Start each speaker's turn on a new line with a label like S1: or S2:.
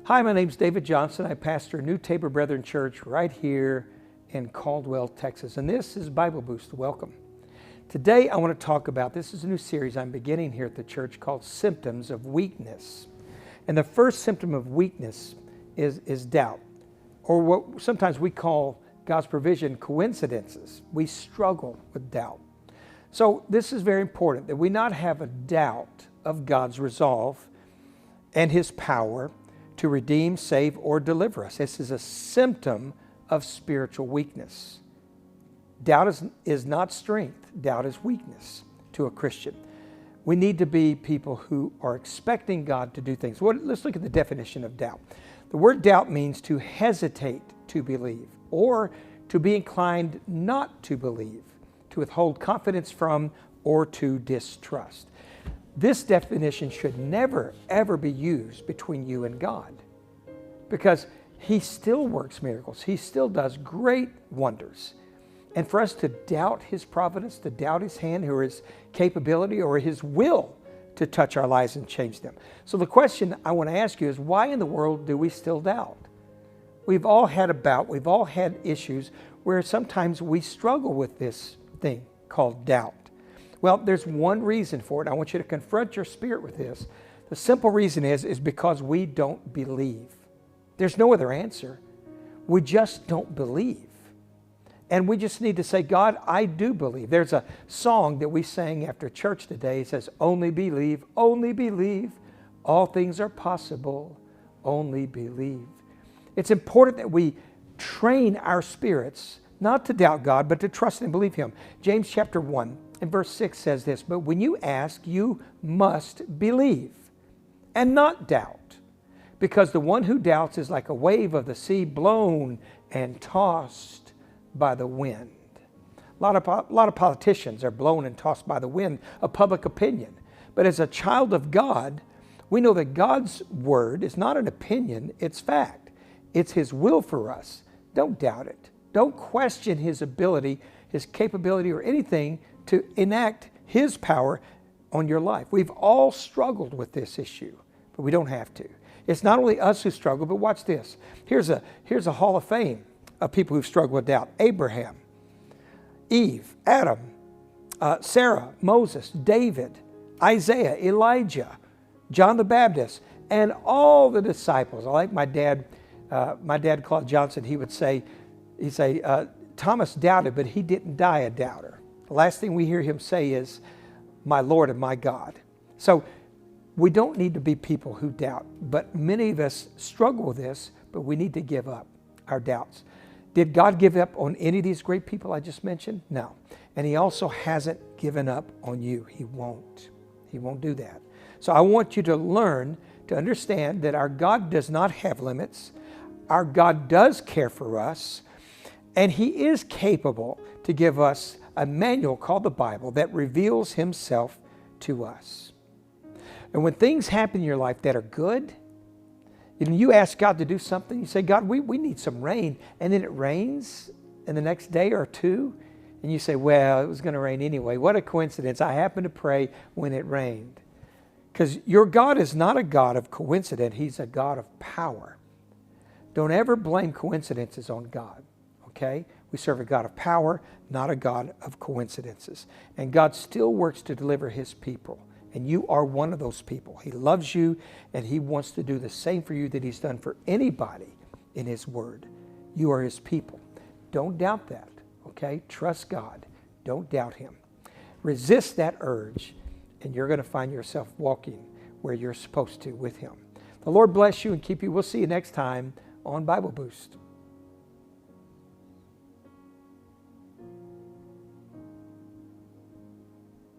S1: Hi, my name's David Johnson. I pastor New Tabor Brethren Church right here in Caldwell, Texas. And this is Bible Boost. Welcome. Today I want to talk about, this is a new series I'm beginning here at the church called Symptoms of Weakness. And the first symptom of weakness is doubt, or what sometimes we call God's provision coincidences. We struggle with doubt. So this is very important that we not have a doubt of God's resolve and His power to redeem, save, or deliver us. This is a symptom of spiritual weakness. Doubt is not strength. Doubt is weakness to a Christian. We need to be people who are expecting God to do things. Let's look at the definition of doubt. The word doubt means to hesitate to believe, or to be inclined not to believe, to withhold confidence from, or to distrust. This definition should never, ever be used between you and God, because He still works miracles. He still does great wonders. And for us to doubt His providence, to doubt His hand or His capability or His will to touch our lives and change them. So the question I want to ask you is, why in the world do we still doubt? We've all had a bout, we've all had issues where sometimes we struggle with this thing called doubt. Well, there's one reason for it. I want you to confront your spirit with this. The simple reason is because we don't believe. There's no other answer. We just don't believe. And we just need to say, God, I do believe. There's a song that we sang after church today. It says, only believe, all things are possible, only believe. It's important that we train our spirits not to doubt God, but to trust and believe Him. James chapter 1 and verse 6 says this, but when you ask, you must believe and not doubt, because the one who doubts is like a wave of the sea blown and tossed by the wind. A lot of politicians are blown and tossed by the wind of public opinion. But as a child of God, we know that God's word is not an opinion, it's fact. It's His will for us. Don't doubt it. Don't question His ability, His capability, or anything to enact His power on your life. We've all struggled with this issue, but we don't have to. It's not only us who struggle, but watch this. Here's a hall of fame of people who've struggled with doubt. Abraham, Eve, Adam, Sarah, Moses, David, Isaiah, Elijah, John the Baptist, and all the disciples. I like my dad, Claude Johnson, he'd say, Thomas doubted, but he didn't die a doubter. The last thing we hear him say is, my Lord and my God. So we don't need to be people who doubt, but many of us struggle with this, but we need to give up our doubts. Did God give up on any of these great people I just mentioned? No. And He also hasn't given up on you. He won't. He won't do that. So I want you to learn to understand that our God does not have limits. Our God does care for us, and He is capable to give us a manual called the Bible that reveals Himself to us. And when things happen in your life that are good, you ask God to do something, you say, God, we need some rain, and then it rains in the next day or two, and you say, well, it was going to rain anyway. What a coincidence. I happened to pray when it rained. Because your God is not a God of coincidence. He's a God of power. Don't ever blame coincidences on God, okay? We serve a God of power, not a God of coincidences. And God still works to deliver His people. And you are one of those people. He loves you, and He wants to do the same for you that He's done for anybody in His Word. You are His people. Don't doubt that, okay? Trust God. Don't doubt Him. Resist that urge, and you're going to find yourself walking where you're supposed to with Him. The Lord bless you and keep you. We'll see you next time on Bible Boost.